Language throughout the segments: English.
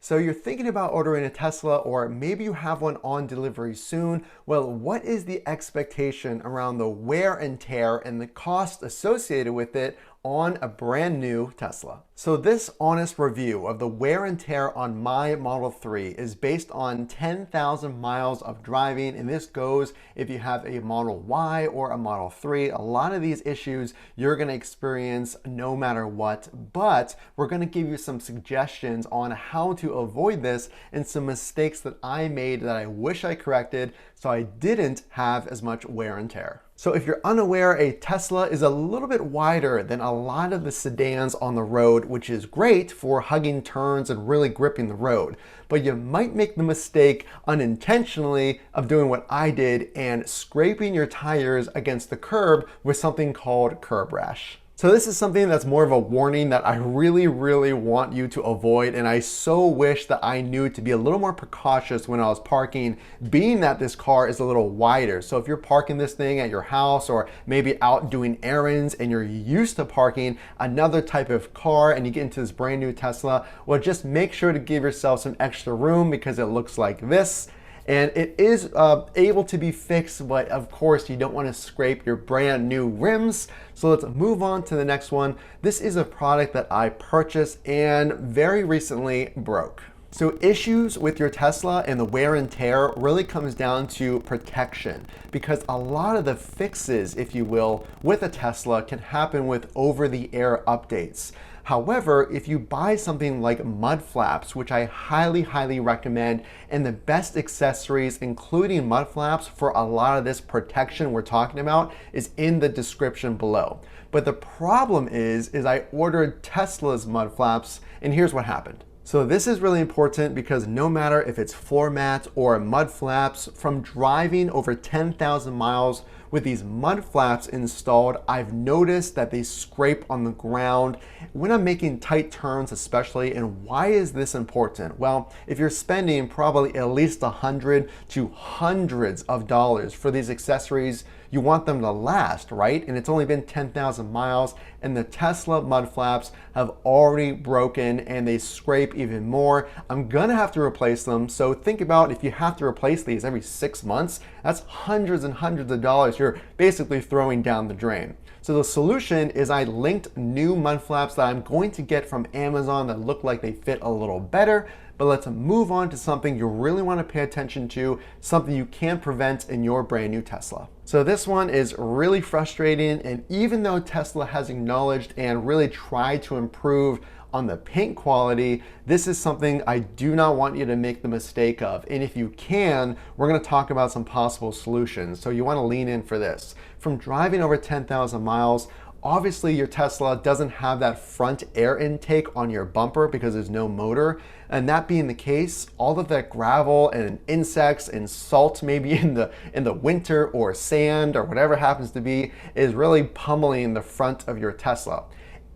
So you're thinking about ordering a Tesla, or maybe you have one on delivery soon. Well, what is the expectation around the wear and tear and the cost associated with it on a brand new Tesla? So this honest review of the wear and tear on my Model 3 is based on 10,000 miles of driving, and this goes if you have a Model Y or a Model 3. A lot of these issues you're going to experience no matter what, but we're going to give you some suggestions on how to avoid this and some mistakes that I made that I wish I corrected so I didn't have as much wear and tear. So if you're unaware, a Tesla is a little bit wider than a lot of the sedans on the road, which is great for hugging turns and really gripping the road. But you might make the mistake unintentionally of doing what I did and scraping your tires against the curb with something called curb rash. So this is something that's more of a warning that I really want you to avoid, and I so wish that I knew to be a little more precautious when I was parking, being that this car is a little wider. So if you're parking this thing at your house or maybe out doing errands and you're used to parking another type of car and you get into this brand new Tesla, well, just make sure to give yourself some extra room because it looks like this. And it is able to be fixed, but of course you don't want to scrape your brand new rims. So let's move on to the next one. This is a product that I purchased and very recently broke. So issues with your Tesla and the wear and tear really comes down to protection, because a lot of the fixes, if you will, with a Tesla can happen with over-the-air updates. However, if you buy something like mud flaps, which I highly recommend, and the best accessories, including mud flaps for a lot of this protection we're talking about, is in the description below. But the problem is I ordered Tesla's mud flaps, and here's what happened. So this is really important because no matter if it's floor mats or mud flaps, from driving over 10,000 miles with these mud flaps installed, I've noticed that they scrape on the ground when I'm making tight turns especially. And why is this important? Well, if you're spending probably at least $100 to hundreds of dollars for these accessories, you want them to last, right? And it's only been 10,000 miles and the Tesla mud flaps have already broken and they scrape even more. I'm gonna have to replace them. So think about if you have to replace these every 6 months, that's hundreds and hundreds of dollars you're basically throwing down the drain. So the solution is I linked new mud flaps that I'm going to get from Amazon that look like they fit a little better. But let's move on to something you really want to pay attention to, something you can prevent in your brand new Tesla. So this one is really frustrating, and even though Tesla has acknowledged and really tried to improve on the paint quality, this is something I do not want you to make the mistake of. And if you can, we're going to talk about some possible solutions. So you want to lean in for this. From driving over 10,000 miles, obviously your Tesla doesn't have that front air intake on your bumper because there's no motor. And that being the case, all of that gravel and insects and salt maybe in the winter, or sand or whatever it happens to be, is really pummeling the front of your Tesla.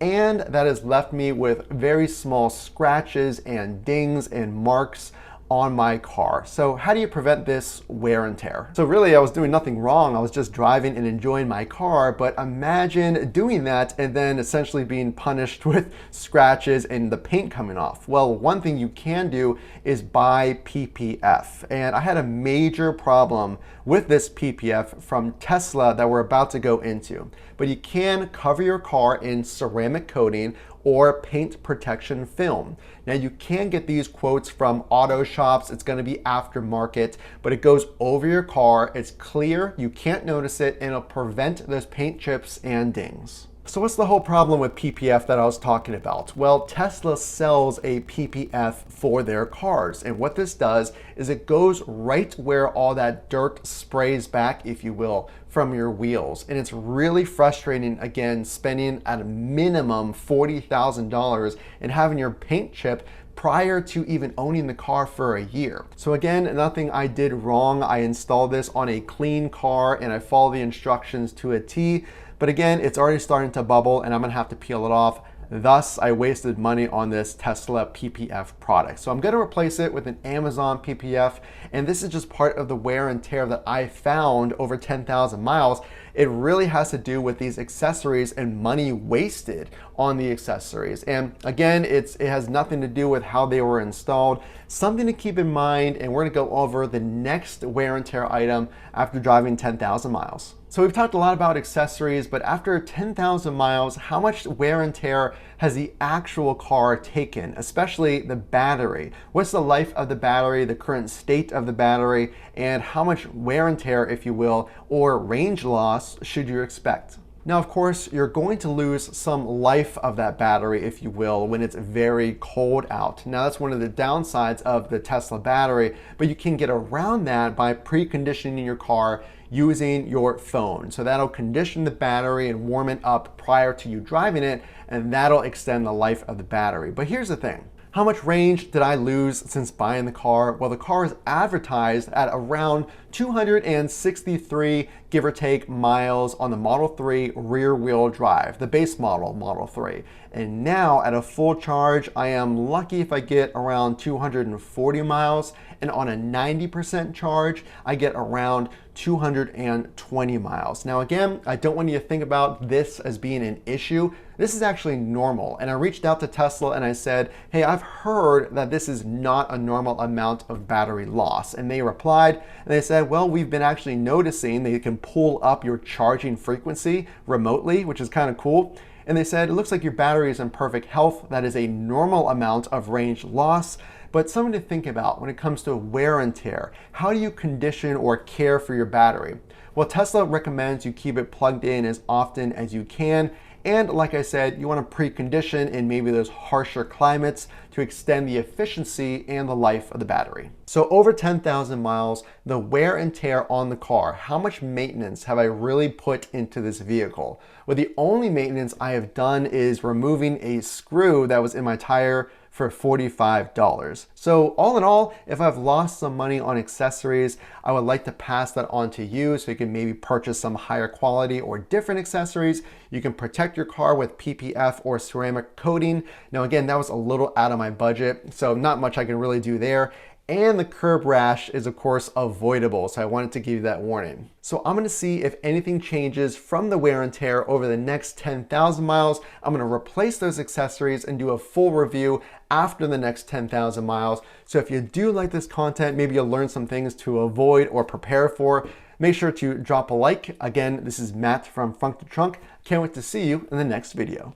And that has left me with very small scratches and dings and marks on my car. So how do you prevent this wear and tear? So really I was doing nothing wrong. I was just driving and enjoying my car, but imagine doing that and then essentially being punished with scratches and the paint coming off. Well, one thing you can do is buy PPF. And I had a major problem with this PPF from Tesla that we're about to go into. But you can cover your car in ceramic coating or paint protection film. Now you can get these quotes from auto shops. It's gonna be aftermarket, but it goes over your car. It's clear, you can't notice it, and it'll prevent those paint chips and dings. So what's the whole problem with PPF that I was talking about? Well, Tesla sells a PPF for their cars. And what this does is it goes right where all that dirt sprays back, if you will, from your wheels. And it's really frustrating, again, spending at a minimum $40,000 and having your paint chip prior to even owning the car for a year. So again, nothing I did wrong. I installed this on a clean car and I followed the instructions to a T. But again, it's already starting to bubble and I'm gonna have to peel it off. Thus, I wasted money on this Tesla PPF product. So I'm gonna replace it with an Amazon PPF, and this is just part of the wear and tear that I found over 10,000 miles. It really has to do with these accessories and money wasted on the accessories. And again, it has nothing to do with how they were installed. Something to keep in mind, and we're gonna go over the next wear and tear item after driving 10,000 miles. So we've talked a lot about accessories, but after 10,000 miles, how much wear and tear has the actual car taken, especially the battery? What's the life of the battery, the current state of the battery, and how much wear and tear, if you will, or range loss should you expect? Now, of course, you're going to lose some life of that battery, if you will, when it's very cold out. Now, that's one of the downsides of the Tesla battery, but you can get around that by preconditioning your car using your phone. So that'll condition the battery and warm it up prior to you driving it, and that'll extend the life of the battery. But here's the thing. How much range did I lose since buying the car? Well, the car is advertised at around 263, give or take, miles on the Model 3 rear wheel drive, the base model, Model 3. And now at a full charge, I am lucky if I get around 240 miles. And on a 90% charge, I get around 220 miles. Now again, I don't want you to think about this as being an issue. This is actually normal. And I reached out to Tesla and I said, hey, I've heard that this is not a normal amount of battery loss. And they replied and they said, well, we've been actually noticing that you can pull up your charging frequency remotely, which is kind of cool. And they said, it looks like your battery is in perfect health. That is a normal amount of range loss. But something to think about when it comes to wear and tear. How do you condition or care for your battery? Well, Tesla recommends you keep it plugged in as often as you can. And like I said, you want to precondition in maybe those harsher climates to extend the efficiency and the life of the battery. So over 10,000 miles, the wear and tear on the car, how much maintenance have I really put into this vehicle? Well, the only maintenance I have done is removing a screw that was in my tire for $45. So all in all, if I've lost some money on accessories, I would like to pass that on to you so you can maybe purchase some higher quality or different accessories. You can protect your car with PPF or ceramic coating. Now again, that was a little out of my budget, so not much I can really do there. And the curb rash is of course avoidable, so I wanted to give you that warning. So I'm gonna see if anything changes from the wear and tear over the next 10,000 miles. I'm gonna replace those accessories and do a full review after the next 10,000 miles. So if you do like this content, maybe you'll learn some things to avoid or prepare for, make sure to drop a like. Again, this is Matt from Funk the Trunk. Can't wait to see you in the next video.